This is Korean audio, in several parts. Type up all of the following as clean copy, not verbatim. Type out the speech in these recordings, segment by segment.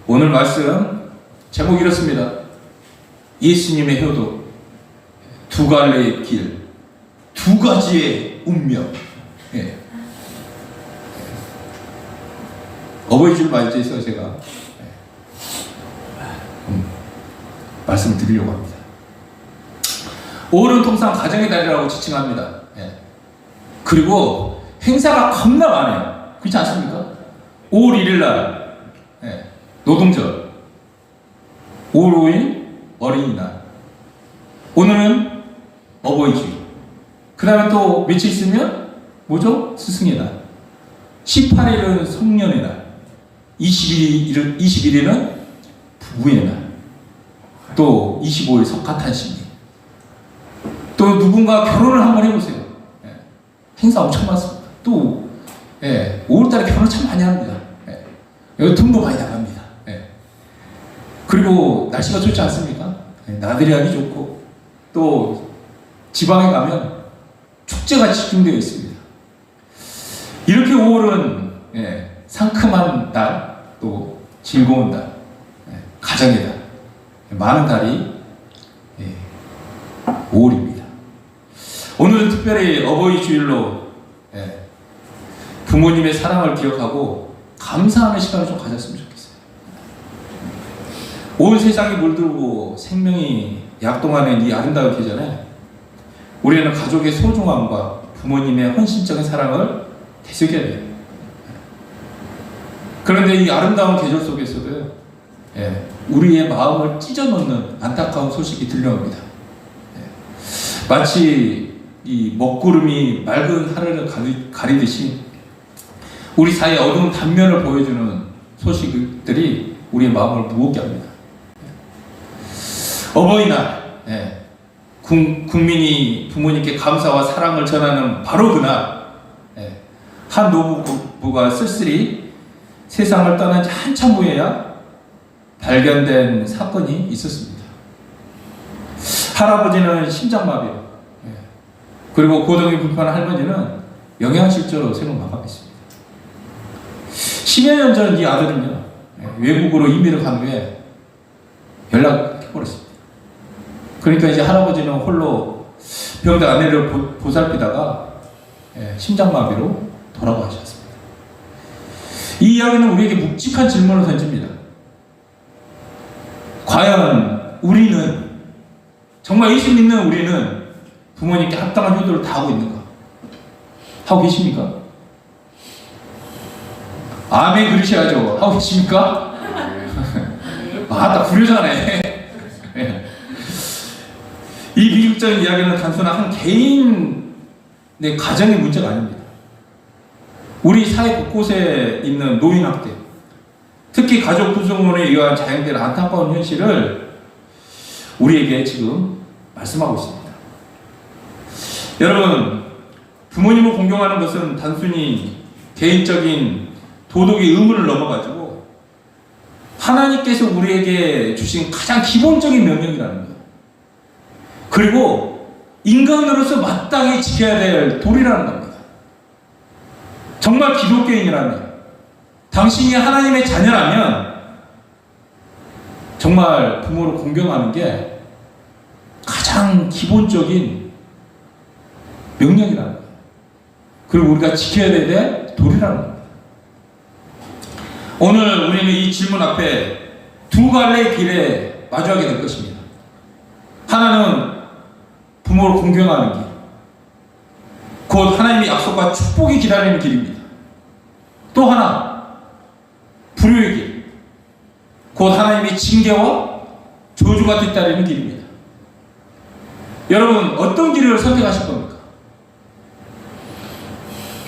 오늘 말씀 제목이 이렇습니다. 예수님의 효도, 두 갈래의 길, 두 가지의 운명. 예. 어버이주일 맞이해서 제가 말씀을 드리려고 합니다. 5월은 통상 가정의 달이라고 지칭합니다. 예. 그리고 행사가 겁나 많아요. 그렇지 않습니까? 5월 1일 날 노동절, 5월 5일 어린이날, 오늘은 어버이주일, 그 다음에 또 며칠 있으면 뭐죠? 스승의 날, 18일은 성년의 날, 21일은 부부의 날, 또 25일 석가탄신일. 또 누군가 결혼을 한번 해보세요. 행사 엄청 많습니다. 또 5월달에 결혼 참 많이 합니다. 여기 등도 많이 나갑니다. 그리고 날씨가 좋지 않습니까? 나들이 하기 좋고, 또 지방에 가면 축제가 집중되어 있습니다. 이렇게 5월은 상큼한 달, 또 즐거운 달, 가정의 달, 많은 달이 5월입니다. 오늘은 특별히 어버이 주일로 부모님의 사랑을 기억하고 감사하는 시간을 좀 가졌으면 좋겠어요. 온 세상이 물들고 생명이 약동하는 이 아름다운 계절에 우리는 가족의 소중함과 부모님의 헌신적인 사랑을 되새겨야 돼요. 그런데 이 아름다운 계절 속에서도 우리의 마음을 찢어놓는 안타까운 소식이 들려옵니다. 마치 이 먹구름이 맑은 하늘을 가리듯이 우리 사이의 어두운 단면을 보여주는 소식들이 우리의 마음을 무겁게 합니다. 어버이날, 국민이 부모님께 감사와 사랑을 전하는 바로 그날, 한 노부부가 쓸쓸히 세상을 떠난 지 한참 후에야 발견된 사건이 있었습니다. 할아버지는 심장마비로, 그리고 고동이 불편한 할머니는 영양실조로 생을 마감했습니다. 10여 년 전 이 아들은요, 외국으로 이민을 간 후에 연락해버렸습니다. 그러니까 이제 할아버지는 홀로 병든 아내를 보살피다가 심장마비로 돌아가셨습니다. 이 이야기는 우리에게 묵직한 질문을 던집니다. 과연 우리는, 정말 예수 믿는 우리는 부모님께 합당한 효도를 다 하고 있는가? 하고 계십니까? 아멘 그러셔야죠. 하고 계십니까? 딱 불효자네. 이 비극적인 이야기는 단순한 한 개인의 가정의 문제가 아닙니다. 우리 사회 곳곳에 있는 노인학대, 특히 가족 구성원에 의한 자행되는 안타까운 현실을 우리에게 지금 말씀하고 있습니다. 여러분, 부모님을 공경하는 것은 단순히 개인적인 도덕의 의무를 넘어가지고 하나님께서 우리에게 주신 가장 기본적인 명령이라는 거예요. 그리고 인간으로서 마땅히 지켜야 될 도리라는 겁니다. 정말 기독교인이라면, 당신이 하나님의 자녀라면 정말 부모를 공경하는 게 가장 기본적인 명령이라는 거예요. 그리고 우리가 지켜야 될 도리라는 겁니다. 오늘 우리는 이 질문 앞에 두 갈래의 길에 마주하게 될 것입니다. 하나는 부모를 공경하는 길, 곧 하나님의 약속과 축복이 기다리는 길입니다. 또 하나, 불효의 길, 곧 하나님의 징계와 저주가 뒤따르는 길입니다. 여러분, 어떤 길을 선택하실 겁니까?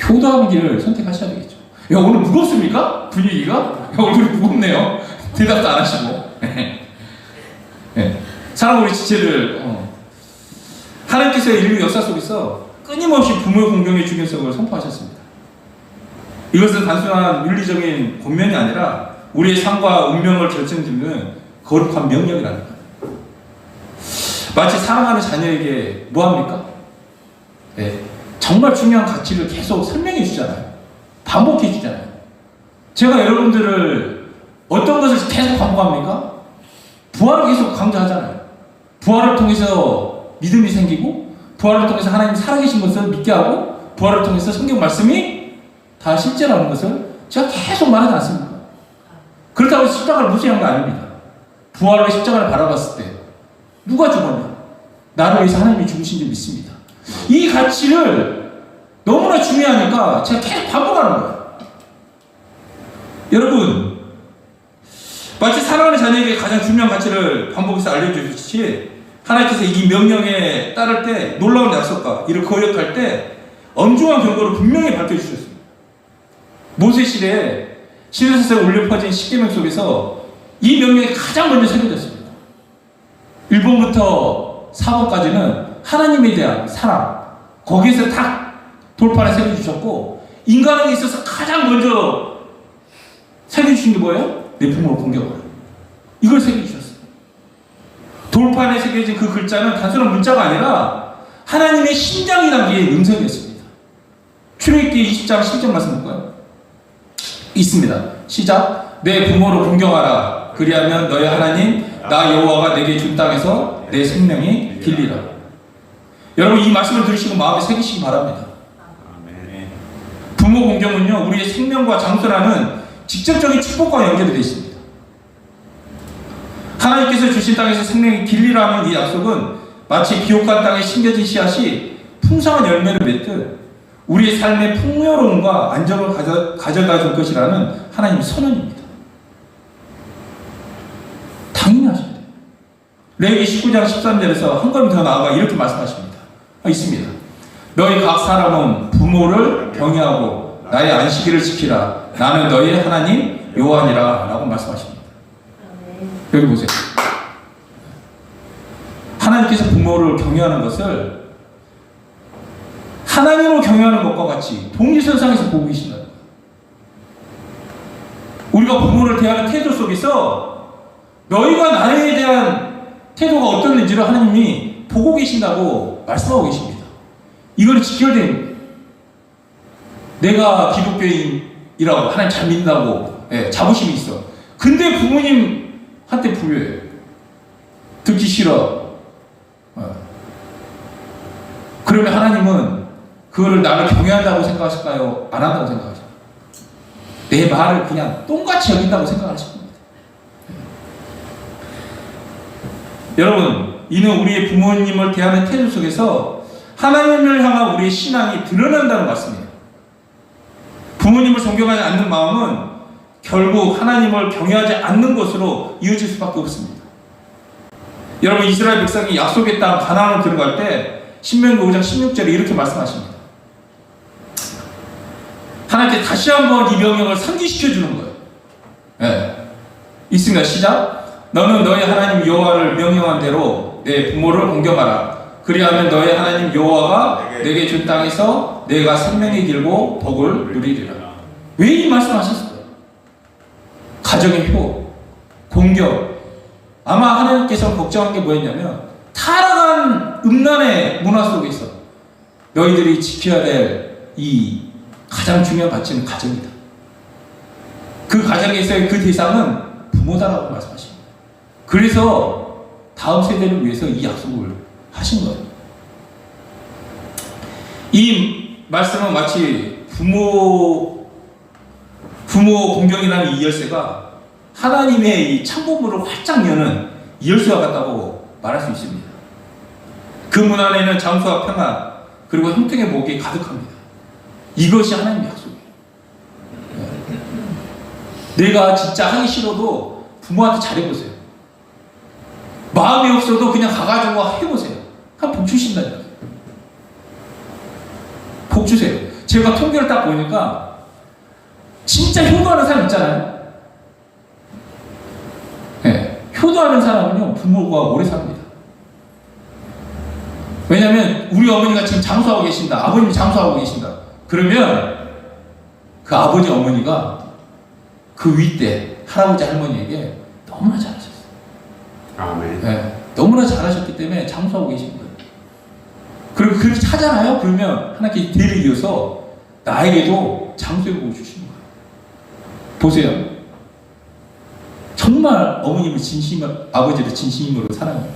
효도하는 길을 선택하셔야 되겠죠. 야, 오늘 무겁습니까? 분위기가? 야, 얼굴이 무겁네요. 대답도 안 하시고. 사랑 우리 지체들, 하나님께서의 인류 역사 속에서 끊임없이 부모의 공경의 중요성을 선포하셨습니다. 이것은 단순한 윤리적인 권면이 아니라 우리의 삶과 운명을 결정짓는 거룩한 명령이라는 거예요. 마치 사랑하는 자녀에게 뭐합니까? 정말 중요한 가치를 계속 설명해 주잖아요. 반복해 주잖아요. 제가 여러분들을 어떤 것을 계속 반복합니까? 부활을 계속 강조하잖아요. 부활을 통해서 믿음이 생기고, 부활을 통해서 하나님 살아계신 것을 믿게 하고, 부활을 통해서 성경 말씀이 다 실제라는 것을 제가 계속 말하지 않습니까? 그렇다고 해서 십자가를 무시한 거 아닙니다. 부활로 십자가를 바라봤을 때 누가 죽었냐? 나를 위해서 하나님이 죽으신 줄 믿습니다. 이 가치를 너무나 중요하니까 제가 계속 반복하는 거예요. 여러분, 마치 사랑하는 자녀에게 가장 중요한 가치를 반복해서 알려주듯이 하나님께서 이 명령에 따를 때 놀라운 약속과 이를 거역할 때 엄중한 경고를 분명히 밝혀주셨습니다. 모세 시대에 시내에서 울려 퍼진 십계명 속에서 이 명령이 가장 먼저 새겨졌습니다. 1번부터 4번까지는 하나님에 대한 사랑, 거기에서 딱 돌파를 새겨주셨고, 인간에게 있어서 가장 먼저 새겨주신 게 뭐예요? 내 부모를 공경하라. 이걸 새겨주셨어요. 돌판에 새겨진 그 글자는 단순한 문자가 아니라 하나님의 심장이 담긴 음성이었습니다. 출애굽기 20장 10절 말씀 볼까요? 있습니다. 시작. 내 부모를 공경하라. 그리하면 너의 하나님 나 여호와가 내게 준 땅에서 내 생명이 길리라. 여러분, 이 말씀을 들으시고 마음에 새기시기 바랍니다. 부모 공경은요, 우리의 생명과 장수라는 직접적인 축복과 연결이 되어 있습니다. 하나님께서 주신 땅에서 생명이 길리라는 이 약속은 마치 비옥한 땅에 심겨진 씨앗이 풍성한 열매를 맺듯 우리의 삶의 풍요로움과 안정을 가져다 줄 것이라는 하나님의 선언입니다. 당연히 하셔야 돼요. 레위기 19장 13절에서 한 걸음 더 나아가 이렇게 말씀하십니다. 있습니다. 너희 각 사람은 부모를 경외하고 나의 안식일을 지키라. 나는 너희 하나님 여호와니라 라고 말씀하십니다. 여기 보세요. 하나님께서 부모를 경외하는 것을 하나님을 경외하는 것과 같이 동일선상에서 보고 계신다. 우리가 부모를 대하는 태도 속에서 너희가 나에 대한 태도가 어떻는지를 하나님이 보고 계신다고 말씀하고 계십니다. 이걸 직결된 내가 기독교인이라고 하나님 잘 믿는다고 자부심이 있어. 근데 부모님한테 불효해요. 듣기 싫어. 그러면 하나님은 그거를 나를 경외한다고 생각하실까요? 안 한다고 생각하실까요? 내 말을 그냥 똥같이 여긴다고 생각하실 겁니다. 여러분, 이는 우리의 부모님을 대하는 태도 속에서 하나님을 향한 우리의 신앙이 드러난다는 말씀이에요. 부모님을 존경하지 않는 마음은 결국 하나님을 경외하지 않는 것으로 이어질 수밖에 없습니다. 여러분, 이스라엘 백성이 약속의 땅 가나안으로 들어갈 때 신명기 5장 16절에 이렇게 말씀하십니다. 하나님께 다시 한번 이 명령을 상기시켜 주는 거예요. 있습니다. 시작. 너는 너의 하나님 여호와를 명령한 대로 내 부모를 공경하라. 그리하면 너의 하나님 여호와가 내게 준 땅에서 내가 생명이 길고 복을 누리리라. 왜 이 말씀하셨어요? 가정의 효, 공경. 아마 하나님께서 걱정한 게 뭐였냐면 타락한 음란의 문화 속에서 너희들이 지켜야 될 이 가장 중요한 가치는 가정이다. 그 가정에서의 그 대상은 부모다라고 말씀하십니다. 그래서 다음 세대를 위해서 이 약속을 하신 거예요. 이 말씀은 마치 부모 공경이라는 이 열쇠가 하나님의 이 참부문을 활짝 여는 이 열쇠와 같다고 말할 수 있습니다. 그 문 안에는 장수와 평안 그리고 형통의 복이 가득합니다. 이것이 하나님의 약속이에요. 내가 진짜 하기 싫어도 부모한테 잘해보세요. 마음이 없어도 그냥 가가지고 해보세요. 한 복 주신다니까요. 복 주세요. 제가 통계를 딱 보니까 진짜 효도하는 사람 있잖아요. 효도하는 사람은요 부모가 오래 삽니다. 왜냐하면 우리 어머니가 지금 장수하고 계신다, 아버님이 장수하고 계신다. 그러면 그 아버지 어머니가 그 윗대 할아버지 할머니에게 너무나 잘하셨어요. 아멘. 너무나 잘하셨기 때문에 장수하고 계신 거예요. 그리고 그렇게 하잖아요. 그러면 하나님께 대를 이어서 나에게도 장수의 복을 주시는 거예요. 보세요. 정말 어머님을 아버지를 진심으로 사랑해요.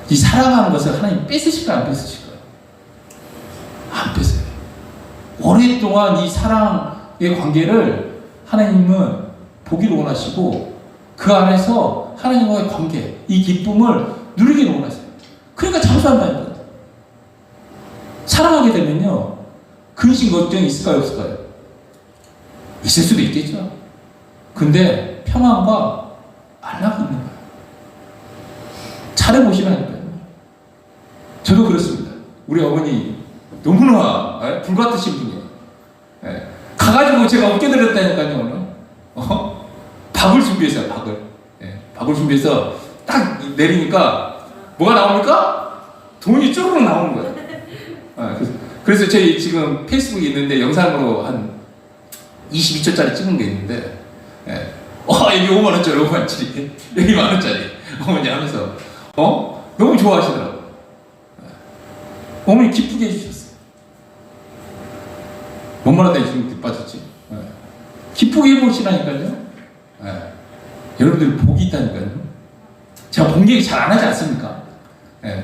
이 사랑하는 것을 하나님 뺏으실까요? 안 뺏으실까요? 안 뺏어요. 오랫동안 이 사랑의 관계를 하나님은 보기를 원하시고 그 안에서 하나님과의 관계, 이 기쁨을 누리기를 원하세요. 그러니까 참수한다니까요. 사랑하게 되면요, 근심 걱정이 있을까요? 없을까요? 있을 수도 있겠죠. 근데 평안과 안락이 있는 거예요. 잘해보시라니까요. 저도 그렇습니다. 우리 어머니 너무나 불같으신 분이에요. 가가지고 제가 웃겨드렸다니까요, 오늘. 밥을 준비했어요, 밥을. 밥을 준비해서 딱 내리니까 뭐가 나옵니까? 돈이 쪼르륵 나오는 거예요. 그래서 저희 지금 페이스북에 있는데 영상으로 한 22초짜리 찍은 게 있는데, 여기 5만원짜리, 5만원짜리, 여기 만원짜리, 어머니 하면서, 너무 좋아하시더라고요. 어머니 기쁘게 해주셨어요. 뭔 말하다 지금 뒷받쳤지? 기쁘게 해보시라니까요. 여러분들 복이 있다니까요. 제가 본계획 잘 안 하지 않습니까?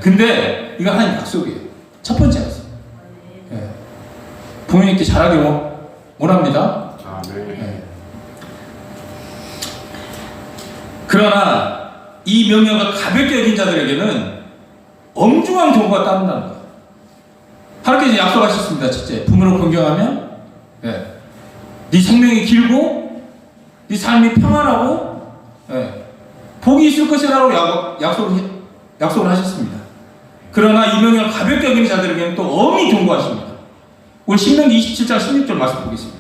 근데 이거 하나님 약속이에요. 첫 번째 약속. 부모님께 잘하기 원합니다. 그러나 이 명령을 가볍게 여긴 자들에게는 엄중한 경고가 따른다는 거예요. 하나님께서 약속하셨습니다. 첫째, 부모를 존경하면 네 생명이 길고 네 삶이 평안하고 복이 있을 것이라고 약속을 하셨습니다. 그러나 이 명령을 가볍게 여기는 자들에게는 또 엄히 경고하십니다. 우리 신명기 27장 16절 말씀 보겠습니다.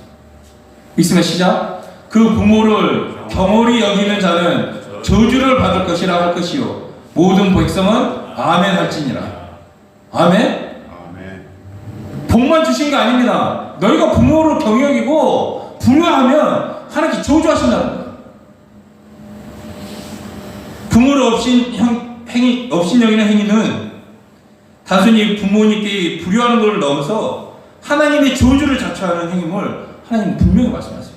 읽으면 시작. 그 부모를 경홀히 여기는 자는 저주를 받을 것이라 할 것이요 모든 백성은 아멘 할지니라. 아멘? 복만 주신 게 아닙니다. 너희가 부모를 경히 여기고 불효하면 하나님께 저주하신다는 거예요. 부모를 없인 여기는 행위는 단순히 부모님께 불효하는 것을 넘어서 하나님의 저주를 자처하는 행위를 하나님은 분명히 말씀하세요.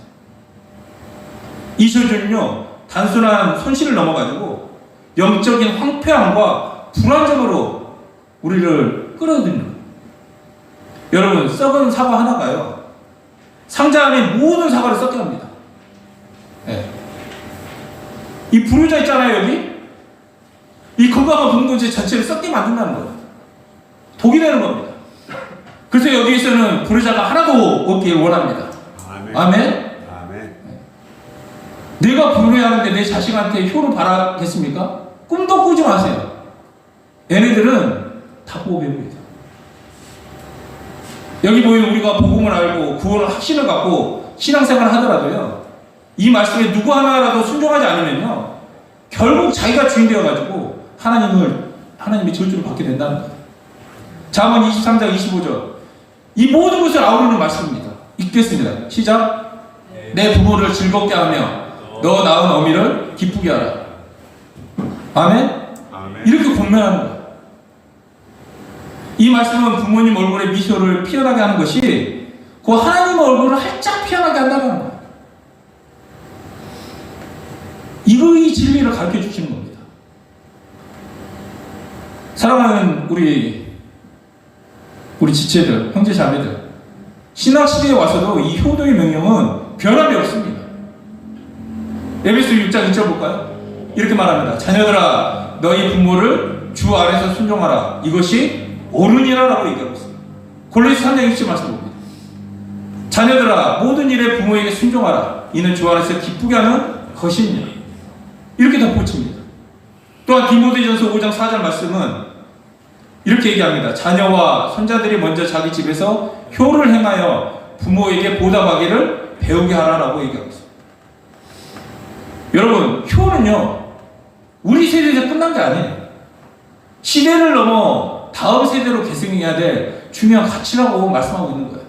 이 저주는요, 단순한 손실을 넘어가지고 영적인 황폐함과 불안정으로 우리를 끌어들이는 거예요. 여러분, 썩은 사과 하나가요, 상자 안에 모든 사과를 썩게 합니다. 이 불효자 있잖아요, 여기. 이 건강한 공동체 전체를 썩게 만든다는 거예요. 독이 되는 겁니다. 그래서 여기에서는 불효자가 하나도 없기를 원합니다. 아멘. 내가 불효하는데 내 자식한테 효를 바라겠습니까? 꿈도 꾸지 마세요. 얘네들은 다 보고 배웁니다. 여기 보이는 우리가 복음을 알고 구원을 확신을 갖고 신앙생활을 하더라도요, 이 말씀에 누구 하나라도 순종하지 않으면요, 결국 자기가 주인 되어가지고 하나님의 저주를 받게 된다는 거예요. 잠언 23장 25절. 이 모든 것을 아우르는 말씀입니다. 읽겠습니다. 시작. 내 부모를 즐겁게 하며 너 낳은 어미를 기쁘게 하라. 아멘? 이렇게 권면하는 거예요. 이 말씀은 부모님 얼굴에 미소를 피어나게 하는 것이 그 하나님 얼굴을 활짝 피어나게 한다는 거예요. 이 진리를 가르쳐 주시는 겁니다. 사랑하는 우리 지체들, 형제 자매들, 신학시대에 와서도 이 효도의 명령은 변함이 없습니다. 에베소 6장 2절 볼까요? 이렇게 말합니다. 자녀들아, 너희 부모를 주 안에서 순종하라. 이것이 옳으니라 라고 얘기하고 있습니다. 골로새 3장 6절 말씀 봅니다. 자녀들아, 모든 일에 부모에게 순종하라. 이는 주 안에서 기쁘게 하는 것입니다. 이렇게 덧붙입니다. 또한 디모데전서 5장 4절 말씀은 이렇게 얘기합니다. 자녀와 손자들이 먼저 자기 집에서 효를 행하여 부모에게 보답하기를 배우게 하라라고 얘기하고 있습니다. 여러분, 효는요, 우리 세대에서 끝난 게 아니에요. 시대를 넘어 다음 세대로 계승해야 될 중요한 가치라고 말씀하고 있는 거예요.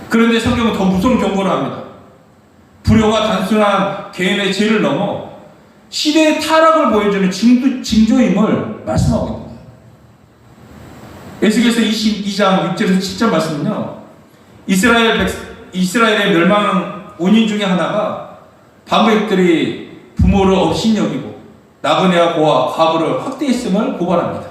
그런데 성경은 더 무서운 경고를 합니다. 불효가 단순한 개인의 죄를 넘어 시대의 타락을 보여주는 징조임을 말씀하고 있는 거예요. 에스겔서 22장 6절에서 7절 말씀은요, 이스라엘의 멸망 원인 중에 하나가 반백들이 부모를 업신여기고 나그네와 고아, 과부를 학대했음을 고발합니다.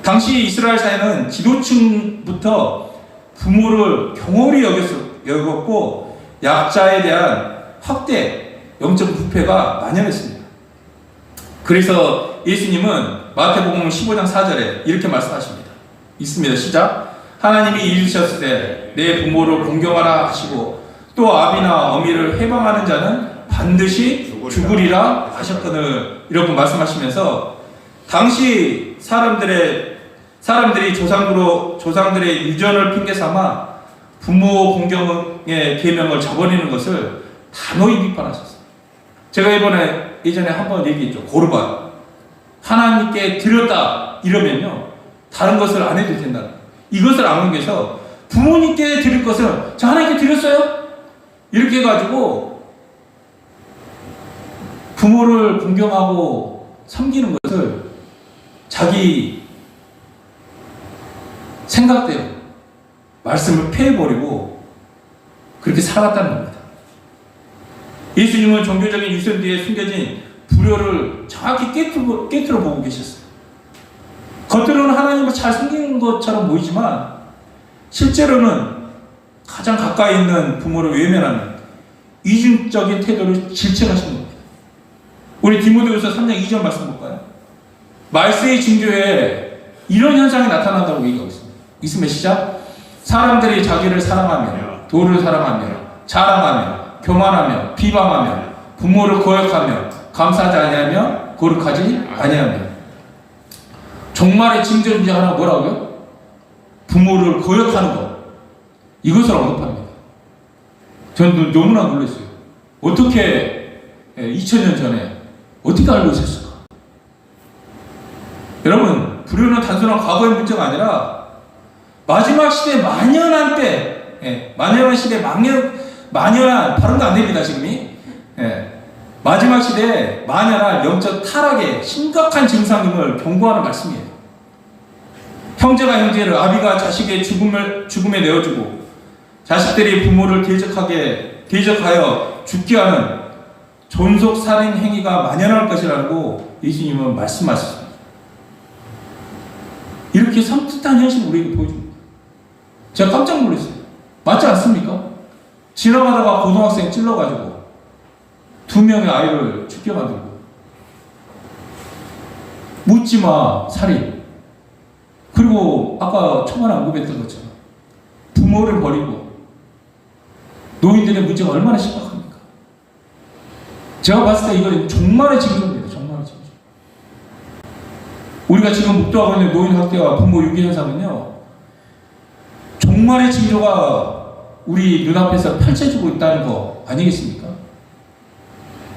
당시 이스라엘 사회는 지도층부터 부모를 경홀히 여겼고 약자에 대한 학대, 영적 부패가 만연했습니다. 그래서 예수님은 마태복음 15장 4절에 이렇게 말씀하십니다. 있습니다. 시작. 하나님이 이르셨을 때 내 부모를 공경하라 하시고 또 아비나 어미를 해방하는 자는 반드시 죽으리라 하셨거늘, 이렇게 말씀하시면서 당시 사람들이 조상들의 유전을 핑계 삼아 부모 공경의 계명을 저버리는 것을 단호히 비판하셨어요. 제가 예전에 한번 얘기했죠. 고르반. 하나님께 드렸다 이러면요, 다른 것을 안 해도 된다. 이것을 안 넘겨서 부모님께 드릴 것을 저 하나님께 드렸어요? 이렇게 해가지고 부모를 공경하고 섬기는 것을 자기 생각대로 말씀을 폐해버리고 그렇게 살아갔다는 겁니다. 예수님은 종교적인 유선 뒤에 숨겨진 불효를 정확히 깨트려 보고 계셨어요. 겉으로는 하나님을 잘 섬기는 것처럼 보이지만 실제로는 가장 가까이 있는 부모를 외면하는 이중적인 태도를 질책하신 겁니다. 우리 디모데후서 3장 2절 말씀 볼까요? 말세의 징조에 이런 현상이 나타난다고 얘기하고 있습니다. 있으면 시작. 사람들이 자기를 사랑하며 도를 사랑하며 자랑하며 교만하며 비방하며 부모를 거역하며 감사하지 아니하며 거룩하지 아니하며. 종말의 징조 중에 하나 뭐라고요? 부모를 거역하는 것. 이것을 언급합니다. 저는 너무나 놀랐어요. 어떻게 2000년 전에 어떻게 알고 있었을까? 여러분, 불효는 단순한 과거의 문제가 아니라 마지막 시대 만연한 때, 만연한 시대 만연한 발음도 안 됩니다 지금이. 마지막 시대에 만연한 영적 타락의 심각한 증상임을 경고하는 말씀이에요. 형제가 형제를, 아비가 자식의 죽음에 내어주고 자식들이 부모를 대적하여 죽게 하는 존속 살인 행위가 만연할 것이라고 예수님은 말씀하셨습니다. 이렇게 섬뜩한 현실을 우리에게 보여줍니다. 제가 깜짝 놀랐어요. 맞지 않습니까? 지나가다가 고등학생 찔러가지고 2명의 아이를 죽게 만들고, 묻지마 살인, 그리고 아까 초반에 언급했던 것처럼 부모를 버리고 노인들의 문제가 얼마나 심각합니까? 제가 봤을 때 이건 종말의 징조입니다. 종말의 징조. 우리가 지금 목도하고 있는 노인 학대와 부모 유기 현상은요, 종말의 징조가 우리 눈앞에서 펼쳐지고 있다는 거 아니겠습니까?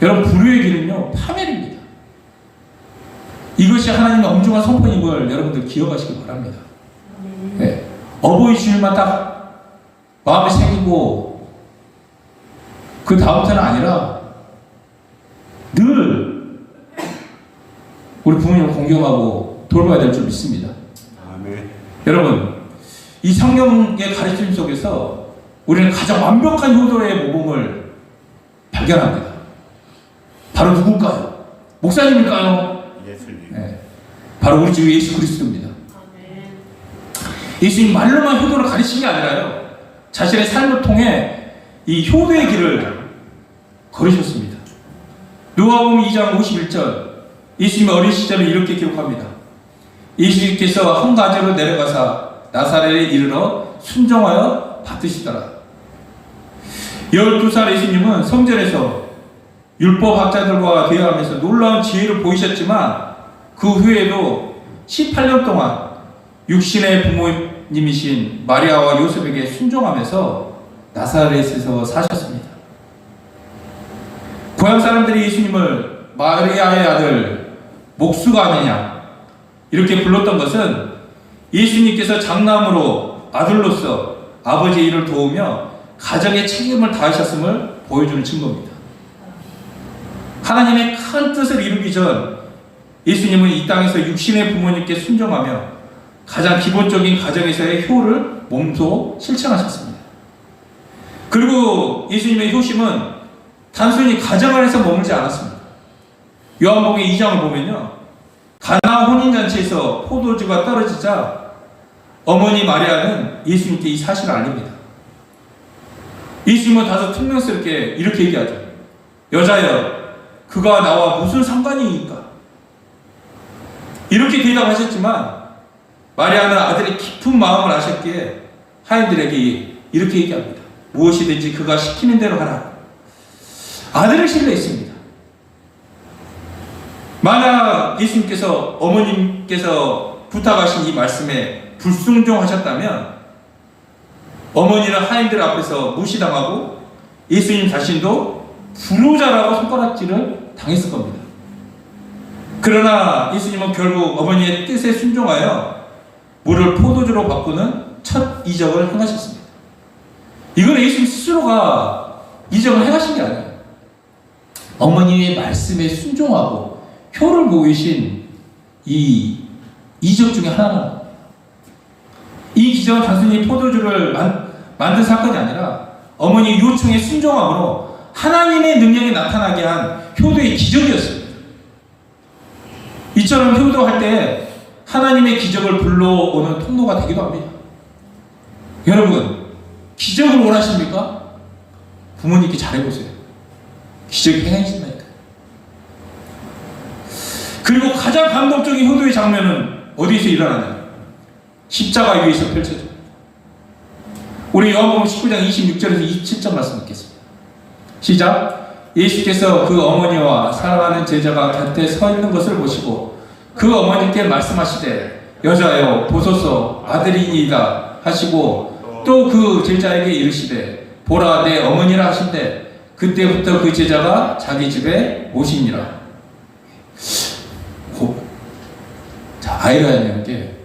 여러분, 불효의 길은요, 파멸입니다. 이것이 하나님의 엄중한 선포임을 여러분들 기억하시기 바랍니다. 네. 어버이 주일만 딱 마음에 새기고 그 다음부터는 아니라 늘 우리 부모님을 공경하고 돌봐야 될 줄 믿습니다. 아멘. 여러분, 이 성경의 가르침 속에서 우리는 가장 완벽한 효도의 모범을 발견합니다. 바로 누굴까요? 목사님일까요? 예수님. 네. 바로 우리 주 예수 그리스도입니다. 예수님 말로만 효도를 가르치는 게 아니라요, 자신의 삶을 통해 이 효도의 길을 걸으셨습니다. 누가복음 2장 51절, 예수님의 어린 시절을 이렇게 기록합니다. 예수님께서 한 가지로 내려가사 나사렛에 이르러 순종하여 받으시더라. 12살 예수님은 성전에서 율법학자들과 대화하면서 놀라운 지혜를 보이셨지만 그 후에도 18년 동안 육신의 부모님이신 마리아와 요셉에게 순종하면서 나사렛에서 사셨습니다. 고향 사람들이 예수님을 마리아의 아들 목수가 아니냐 이렇게 불렀던 것은 예수님께서 장남으로 아들로서 아버지의 일을 도우며 가정의 책임을 다하셨음을 보여주는 증거입니다. 하나님의 큰 뜻을 이루기 전 예수님은 이 땅에서 육신의 부모님께 순종하며 가장 기본적인 가정에서의 효를 몸소 실천하셨습니다. 그리고 예수님의 효심은 단순히 가정 안에서 머물지 않았습니다. 요한복음 2장을 보면요, 가나 혼인잔치에서 포도주가 떨어지자 어머니 마리아는 예수님께 이 사실을 알립니다. 예수님은 다소 퉁명스럽게 이렇게 얘기하죠. 여자여, 그가 나와 무슨 상관이니까? 이렇게 대답하셨지만 마리아는 아들의 깊은 마음을 아셨기에 하인들에게 이렇게 얘기합니다. 무엇이든지 그가 시키는 대로 하라. 아들을 신뢰했습니다. 만약 예수님께서 어머님께서 부탁하신 이 말씀에 불순종하셨다면 어머니는 하인들 앞에서 무시당하고 예수님 자신도 불효자라고 손가락질을 당했을 겁니다. 그러나 예수님은 결국 어머니의 뜻에 순종하여 물을 포도주로 바꾸는 첫 이적을 행하셨습니다. 이건 예수님 스스로가 이적을 행하신 게 아니에요. 어머니의 말씀에 순종하고 효를 보이신 이 이적 중에 하나는, 이 기적은 단순히 포도주를 만든 사건이 아니라 어머니의 요청에 순종함으로 하나님의 능력이 나타나게 한 효도의 기적이었습니다. 이처럼 효도할 때 하나님의 기적을 불러오는 통로가 되기도 합니다. 여러분, 기적을 원하십니까? 부모님께 잘해보세요. 기적이 행해진다니까요. 그리고 가장 감동적인 효도의 장면은 어디서 일어나냐? 십자가 위에서 펼쳐집니다. 우리 요한복음 19장 26절에서 27절 말씀 읽겠습니다. 시작. 예수께서 그 어머니와 사랑하는 제자가 곁에 서 있는 것을 보시고 그 어머니께 말씀하시되 여자여 보소서 아들이니이다 하시고 또 그 제자에게 이르시되 보라 내 어머니라 하신대 그때부터 그 제자가 자기 집에 모시니라. 자, 아이러니한 게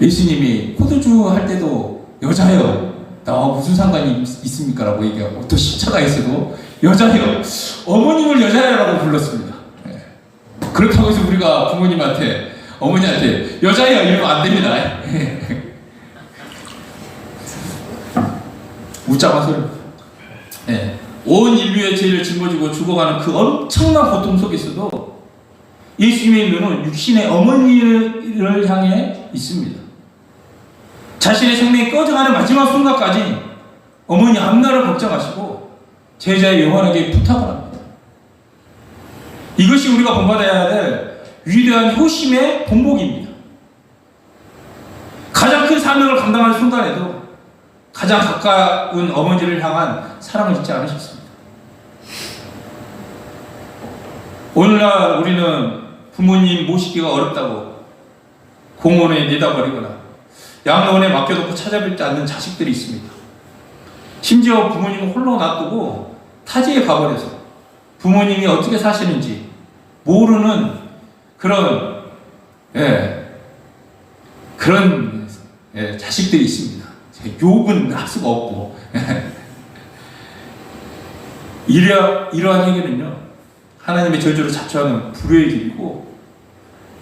예수님이 포도주 할 때도 여자여 나와 무슨 상관이 있습니까? 라고 얘기하고 또 십자가에서도 여자여 어머님을 여자여라고 불렀습니다. 그렇다고 해서 우리가 부모님한테 어머니한테 여자여 이러면 안 됩니다. 웃자마 소리. 온 인류의 죄를 짊어지고 죽어가는 그 엄청난 고통 속에서도 예수님의 눈은 육신의 어머니를 향해 있습니다. 자신의 생명이 꺼져가는 마지막 순간까지 어머니 앞날을 걱정하시고 제자의 요한에게 부탁을 합니다. 이것이 우리가 본받아야 될 위대한 효심의 본보기입니다. 가장 큰 사명을 감당하는 순간에도 가장 가까운 어머니를 향한 사랑을 잊지 않으셨습니다. 오늘날 우리는 부모님 모시기가 어렵다고 공원에 내다버리거나 양로원에 맡겨놓고 찾아뵙지 않는 자식들이 있습니다. 심지어 부모님을 홀로 놔두고 타지에 가버려서 부모님이 어떻게 사시는지 모르는 그런 자식들이 있습니다. 욕은 할 수가 없고 이러한 얘기는요 하나님의 저주를 자초하는 불효의 길이고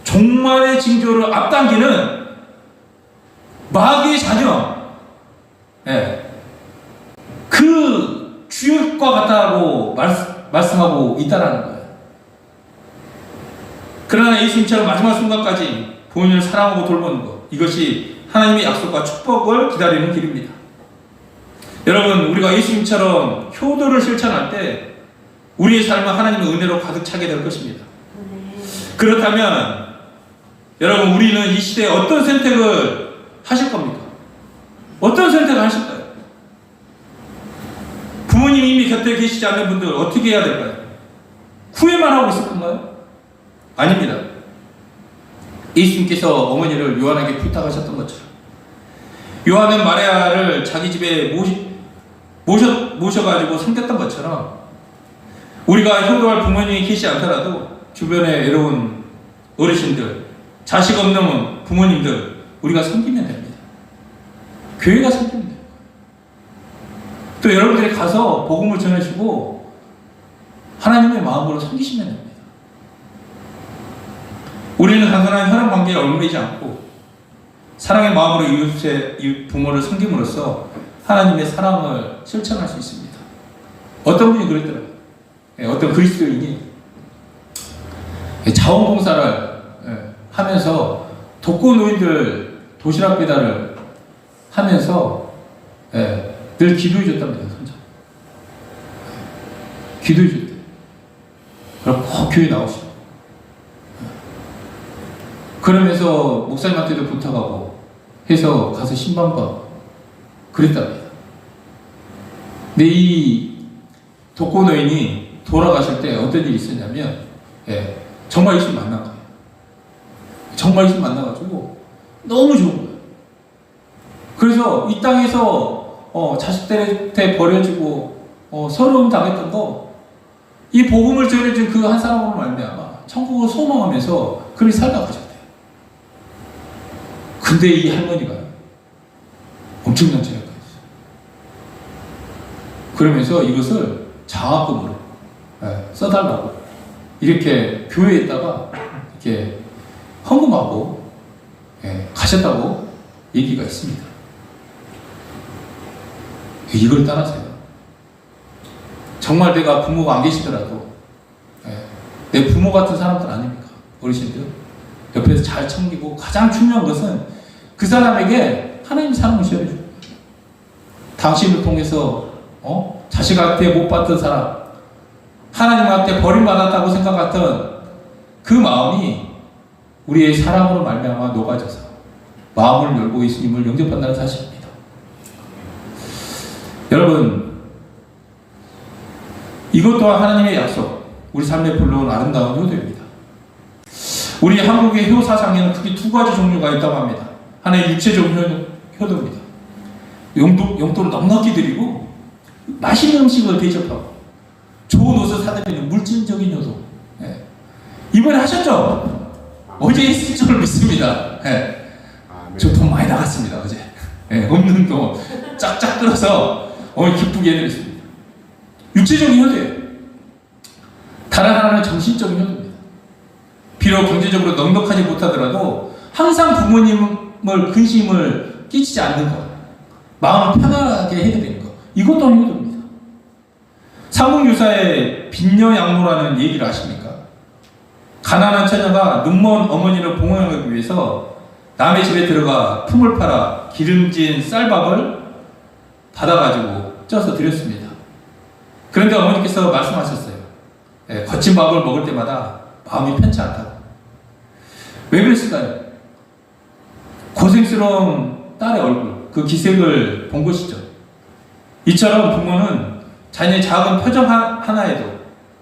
종말의 징조를 앞당기는 마귀의 자녀, 그 주역과 같다고 말씀하고 있다라는 거예요. 그러나 예수님처럼 마지막 순간까지 본인을 사랑하고 돌보는 것, 이것이 하나님의 약속과 축복을 기다리는 길입니다. 여러분, 우리가 예수님처럼 효도를 실천할 때 우리의 삶은 하나님의 은혜로 가득 차게 될 것입니다. 그렇다면 여러분, 우리는 이 시대에 어떤 선택을 하실 겁니까? 어떤 선택을 하실까요? 부모님 이미 곁에 계시지 않는 분들 어떻게 해야 될까요? 후회만 하고 있을 건가요? 아닙니다. 예수님께서 어머니를 요한에게 부탁하셨던 것처럼 요한은 마리아를 자기 집에 모셔가지고 섬겼던 것처럼 우리가 효도할 부모님이 계시지 않더라도 주변에 외로운 어르신들, 자식 없는 부모님들 우리가 섬기면 됩니다. 교회가 섬기면 됩니다. 또 여러분들이 가서 복음을 전하시고 하나님의 마음으로 섬기시면 됩니다. 우리는 단순한 혈연 관계에 얽매이지 않고 사랑의 마음으로 이웃의 부모를 섬김으로써 하나님의 사랑을 실천할 수 있습니다. 어떤 분이 그랬더라고요. 어떤 그리스도인이 자원봉사를 하면서 독거노인들 도시락 배달을 하면서 늘 기도해 줬답니다. 혼자 기도해 줬대. 그럼 꼭 교회 나오시고 그러면서 목사님한테도 부탁하고 해서 가서 신방받고 그랬답니다. 근데 이 독거노인이 돌아가실 때 어떤 일이 있었냐면 정말 예수님 만난 거예요. 정말 예수님 만나가지고 너무 좋은 거예요. 그래서 이 땅에서 자식들한테 버려지고 서러움 당했던 거 이 복음을 전해준 그 한 사람으로 말미암아 천국을 소망하면서 그렇게 살다 가셨대요. 근데 이 할머니가 엄청난 죄가 있어요. 그러면서 이것을 장학금으로 써달라고 이렇게 교회에다가 이렇게 헌금하고 가셨다고 얘기가 있습니다. 이걸 따라서요. 정말 내가 부모가 안 계시더라도 내 부모 같은 사람들 아닙니까? 어르신들 옆에서 잘 챙기고 가장 중요한 것은 그 사람에게 하나님 사랑을 시험해 줍니다. 당신을 통해서 자식한테 못 받던 사람, 하나님한테 버림받았다고 생각했던 그 마음이 우리의 사랑으로 말미암아 녹아져서 마음을 열고 예수님을 영접한다는 사실입니다. 여러분, 이것 또한 하나님의 약속, 우리 삶에 불러온 아름다운 효도입니다. 우리 한국의 효 사상에는 크게 두 가지 종류가 있다고 합니다. 하나의 육체적 효도입니다. 용돈을 넉넉히 드리고 맛있는 음식을 대접하고 좋은 옷을 사드리는 물질적인 효도. 이번에 하셨죠? 어제 했을 줄 믿습니다. 저 돈 많이 나갔습니다. 어제 없는 돈 짝짝 끌어서 기쁘게 해드렸습니다. 육체적인 효도예요. 다른 하나는 정신적인 효도입니다. 비록 경제적으로 넉넉하지 못하더라도 항상 부모님을 근심을 끼치지 않는 것, 마음을 편하게 해드리는 것, 이것 또한 효도입니다. 삼국유사의 빈녀양모라는 얘기를 아십니까? 가난한 처녀가 눈먼 어머니를 봉양하기 위해서 남의 집에 들어가 품을 팔아 기름진 쌀밥을 받아가지고 쪄서 드렸습니다. 그런데 어머니께서 말씀하셨어요. 거친 밥을 먹을 때마다 마음이 편치 않다고. 왜 그랬을까요? 고생스러운 딸의 얼굴, 그 기색을 본 것이죠. 이처럼 부모는 자녀의 작은 표정 하나에도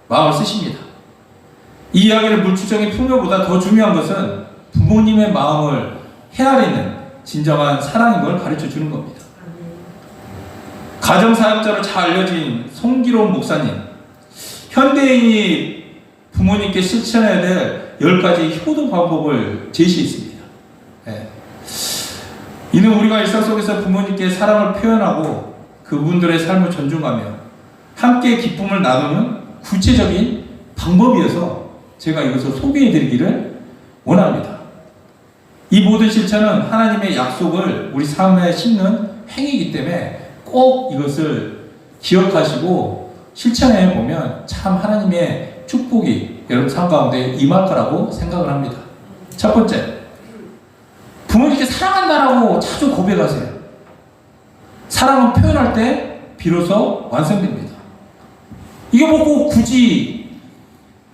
마음을 쓰십니다. 이 이야기를 물질적인 풍요보다 더 중요한 것은 부모님의 마음을 헤아리는 진정한 사랑인 걸 가르쳐 주는 겁니다. 가정사역자로 잘 알려진 송기로운 목사님, 현대인이 부모님께 실천해야 될 10가지 효도 방법을 제시했습니다. 이는 우리가 일상 속에서 부모님께 사랑을 표현하고 그분들의 삶을 존중하며 함께 기쁨을 나누는 구체적인 방법이어서 제가 이것을 소개해드리기를 원합니다. 이 모든 실천은 하나님의 약속을 우리 삶에 심는 행위이기 때문에 꼭 이것을 기억하시고 실천해 보면 참 하나님의 축복이 여러분 삶 가운데 임할 거라고 생각을 합니다. 첫 번째, 부모님께 사랑한다라고 자주 고백하세요. 사랑은 표현할 때 비로소 완성됩니다. 이게 뭐 꼭 굳이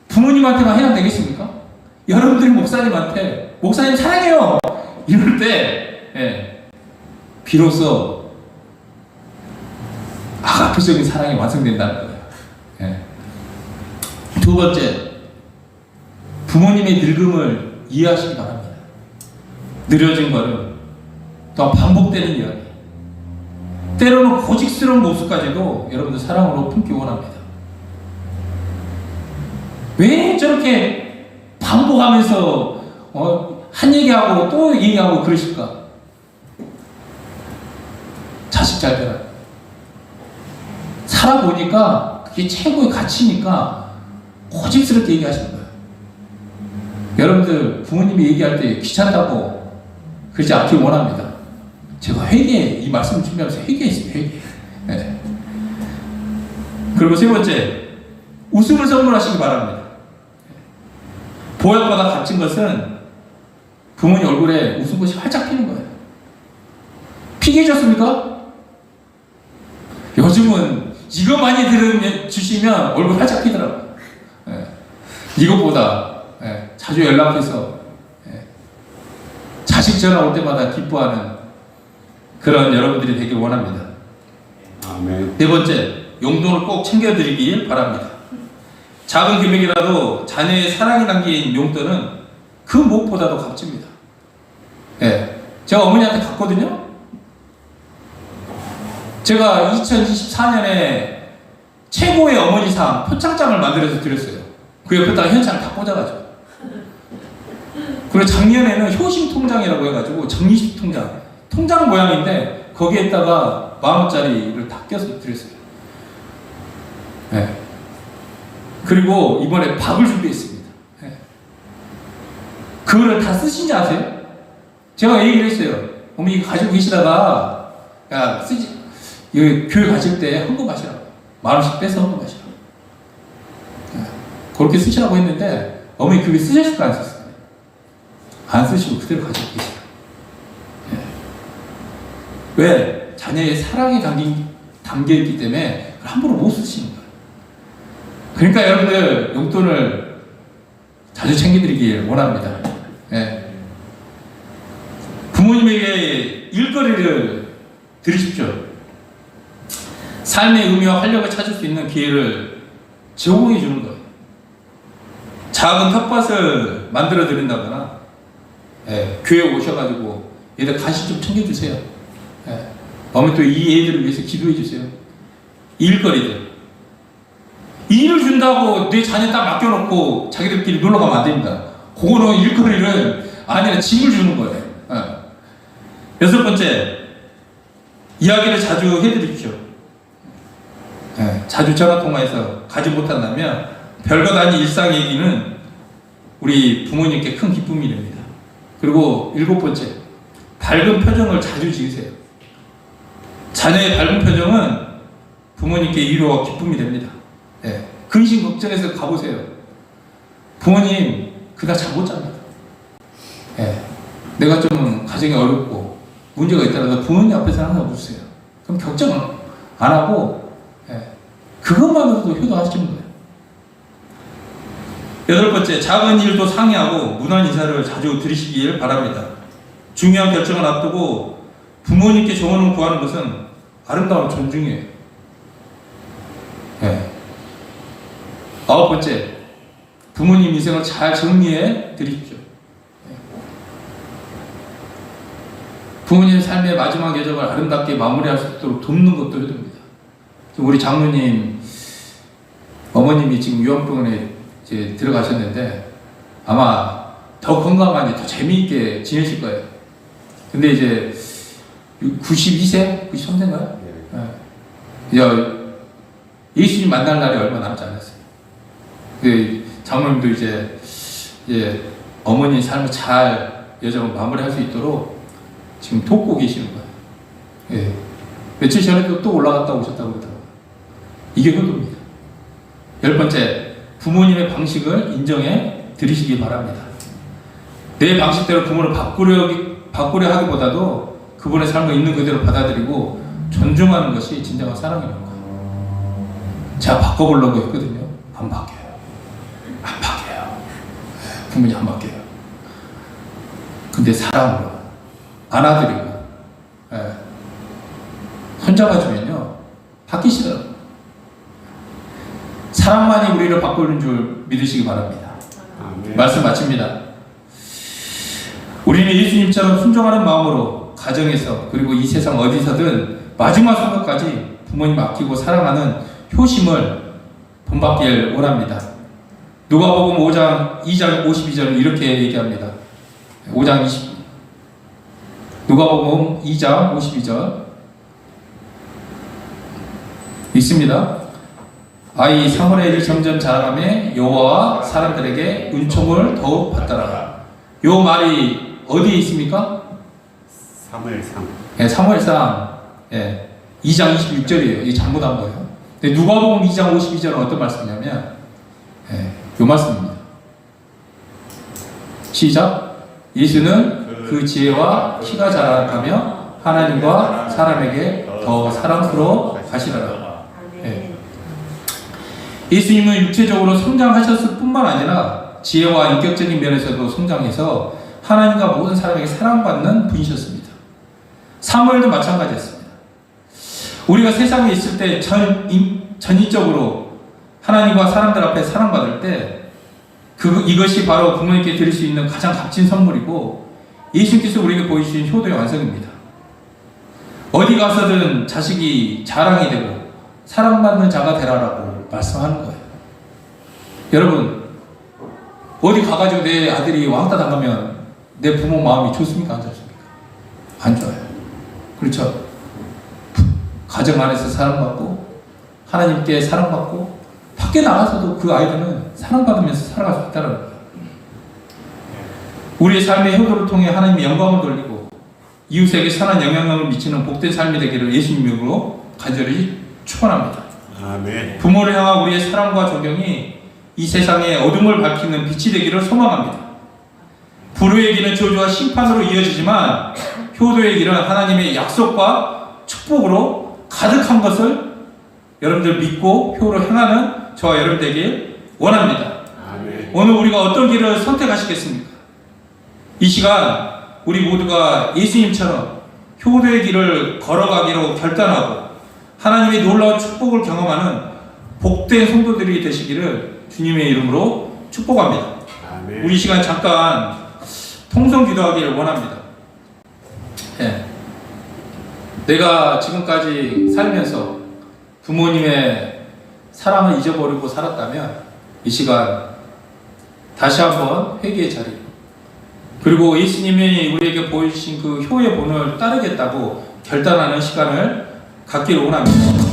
부모님한테만 해야 되겠습니까? 여러분들이 목사님한테 목사님 사랑해요 이럴 때 비로소 아가페적인 사랑이 완성된다는 거예요. 두 번째, 부모님의 늙음을 이해하시기 바랍니다. 느려진 걸음, 또 반복되는 이야기, 때로는 고집스러운 모습까지도 여러분들 사랑으로 품기 원합니다. 왜 저렇게 반복하면서 한 얘기하고 또 얘기하고 그러실까? 자식 잘 되라. 살아보니까 그게 최고의 가치니까 고집스럽게 얘기하시는 거예요. 여러분들 부모님이 얘기할 때 귀찮다고 그러지 않길 원합니다. 제가 이 말씀을 준비하면서 회개했어요. 회개. 그리고 세 번째, 웃음을 선물하시기 바랍니다. 보약보다 값진 것은 부모님 얼굴에 웃음꽃이 활짝 피는 거예요. 피게 해줬습니까? 요즘은 이거 많이 주시면 얼굴 활짝 피더라고요. 예. 이것보다 자주 연락해서 자식 전화 올 때마다 기뻐하는 그런 여러분들이 되길 원합니다. 아멘. 네 번째, 용돈을 꼭 챙겨드리길 바랍니다. 작은 금액이라도 자녀의 사랑이 담긴 용돈은 그 무엇보다도 값집니다. 제가 어머니한테 갔거든요. 제가 2024년에 최고의 어머니상 표창장을 만들어서 드렸어요. 그 옆에다가 현찰을 다 꽂아가지고. 그리고 작년에는 효심통장이라고 해가지고 정리식 통장 모양인데 거기에다가 10,000원짜리를 다 껴서 드렸어요. 그리고 이번에 밥을 준비했습니다. 그거를 다 쓰신지 아세요? 제가 얘기를 했어요. 어머니 이거 가지고 계시다가 야 쓰지, 여기 교회 가실 때 헌금하시라고, 10,000원씩 빼서 헌금하시라고. 그렇게 쓰시라고 했는데 어머니 그게 쓰셨을까 안 쓰셨을까? 안 쓰시고 그대로 가지고 계세요. 왜? 자녀의 사랑이 담겨있기 때문에 함부로 못 쓰시는 거예요. 그러니까 여러분들 용돈을 자주 챙겨드리길 원합니다. 부모님에게 일거리를 드리십시오. 삶의 의미와 활력을 찾을 수 있는 기회를 제공해 주는 거예요. 작은 텃밭을 만들어 드린다거나 교회 오셔가지고 얘들 간식 좀 챙겨주세요. 어머니 또 이 애들을 위해서 기도해 주세요. 일거리들. 일을 준다고 내 자녀 딱 맡겨놓고 자기들끼리 놀러 가면 안 됩니다. 그거는 일거리를 아니라 짐을 주는 거예요. 여섯 번째, 이야기를 자주 해드립시오. 자주 전화통화해서 가지 못한다면 별것 아닌 일상 얘기는 우리 부모님께 큰 기쁨이 됩니다. 그리고 일곱 번째, 밝은 표정을 자주 지으세요. 자녀의 밝은 표정은 부모님께 위로와 기쁨이 됩니다. 근심 걱정해서 가보세요. 부모님 그날 잠 못 잡니다. 내가 좀 가정이 어렵고 문제가 있더라도 부모님 앞에서 항상 웃으세요. 그럼 걱정 안 하고 그것만으로도 효도하시는 거예요. 여덟 번째, 작은 일도 상의하고 무난 인사를 자주 드리시길 바랍니다. 중요한 결정을 앞두고 부모님께 조언을 구하는 것은 아름다운 존중이에요. 아홉 번째, 부모님 인생을 잘 정리해 드십시오. 부모님 삶의 마지막 여정을 아름답게 마무리할 수 있도록 돕는 것도 효도입니다. 우리 장로님 어머님이 지금 요양병원에 이제 들어가셨는데 아마 더 건강하니 더 재미있게 지내실 거예요. 근데 이제 92세? 93세인가요? 예수님 만날 날이 얼마 남지 않았어요. 장로님도 이제 어머니의 삶을 잘 여정을 마무리할 수 있도록 지금 돕고 계시는 거예요. 며칠 전에도 또 올라갔다 오셨다고 그러더라고요. 이게 효도입니다. 열 번째, 부모님의 방식을 인정해 드리시기 바랍니다. 내 방식대로 부모를 바꾸려 하기보다도 그분의 삶을 있는 그대로 받아들이고 존중하는 것이 진정한 사랑입니다. 제가 바꿔보려고 했거든요. 안 바뀌어요. 부모님 안 바뀌어요. 근데 사랑으로 안아드리고 손잡아주면요 바뀌시더라고요. 사랑만이 우리를 바꾸는 줄 믿으시기 바랍니다. 아멘. 말씀 마칩니다. 우리는 예수님처럼 순종하는 마음으로 가정에서 그리고 이 세상 어디서든 마지막 순간까지 부모님 아끼고 사랑하는 효심을 본받길 원합니다. 누가복음 5장 2장 52절은 이렇게 얘기합니다. 5장 20 누가복음 2장 52절 읽습니다. 아이 사무엘이 점점 자라가며 여호와와 사람들에게 은총을 더욱 받더라. 요 말이 어디에 있습니까? 사무엘상. 사무엘상 2장 26절이에요. 이게 잘못한 거예요. 근데 누가복음 2장 52절은 어떤 말씀이냐면 이 말씀입니다. 시작. 예수는 그 지혜와 키가 자라가며 하나님과 사람에게 더 사랑스러워 가시더라. 예수님은 육체적으로 성장하셨을 뿐만 아니라 지혜와 인격적인 면에서도 성장해서 하나님과 모든 사람에게 사랑받는 분이셨습니다. 사무엘도 마찬가지였습니다. 우리가 세상에 있을 때 전인적으로 하나님과 사람들 앞에 사랑받을 때 이것이 바로 부모님께 드릴 수 있는 가장 값진 선물이고 예수님께서 우리에게 보여주신 효도의 완성입니다. 어디 가서든 자식이 자랑이 되고 사랑받는 자가 되라라고 말씀하는 거예요. 여러분, 어디 가가지고 내 아들이 왕따 당하면 내 부모 마음이 좋습니까? 안 좋습니까? 안 좋아요. 그렇죠? 가정 안에서 사랑받고 하나님께 사랑받고 밖에 나가서도 그 아이들은 사랑받으면서 살아갈 수 있다는 거예요. 우리의 삶의 효도를 통해 하나님의 영광을 돌리고 이웃에게 선한 영향력을 미치는 복된 삶이 되기를 예수님 이름으로 간절히 축원합니다. 아멘. 부모를 향한 우리의 사랑과 존경이 이 세상의 어둠을 밝히는 빛이 되기를 소망합니다. 불효의 길은 저주와 심판으로 이어지지만 효도의 길은 하나님의 약속과 축복으로 가득한 것을 여러분들 믿고 효로 행하는 저와 여러분 되길 원합니다. 아멘. 오늘 우리가 어떤 길을 선택하시겠습니까? 이 시간 우리 모두가 예수님처럼 효도의 길을 걸어가기로 결단하고 하나님의 놀라운 축복을 경험하는 복된 성도들이 되시기를 주님의 이름으로 축복합니다. 아멘. 우리 시간 잠깐 통성 기도하기를 원합니다. 내가 지금까지 살면서 부모님의 사랑을 잊어버리고 살았다면 이 시간 다시 한번 회개의 자리, 그리고 예수님이 우리에게 보여주신 그 효의 본을 따르겠다고 결단하는 시간을 갖기를 원합니다.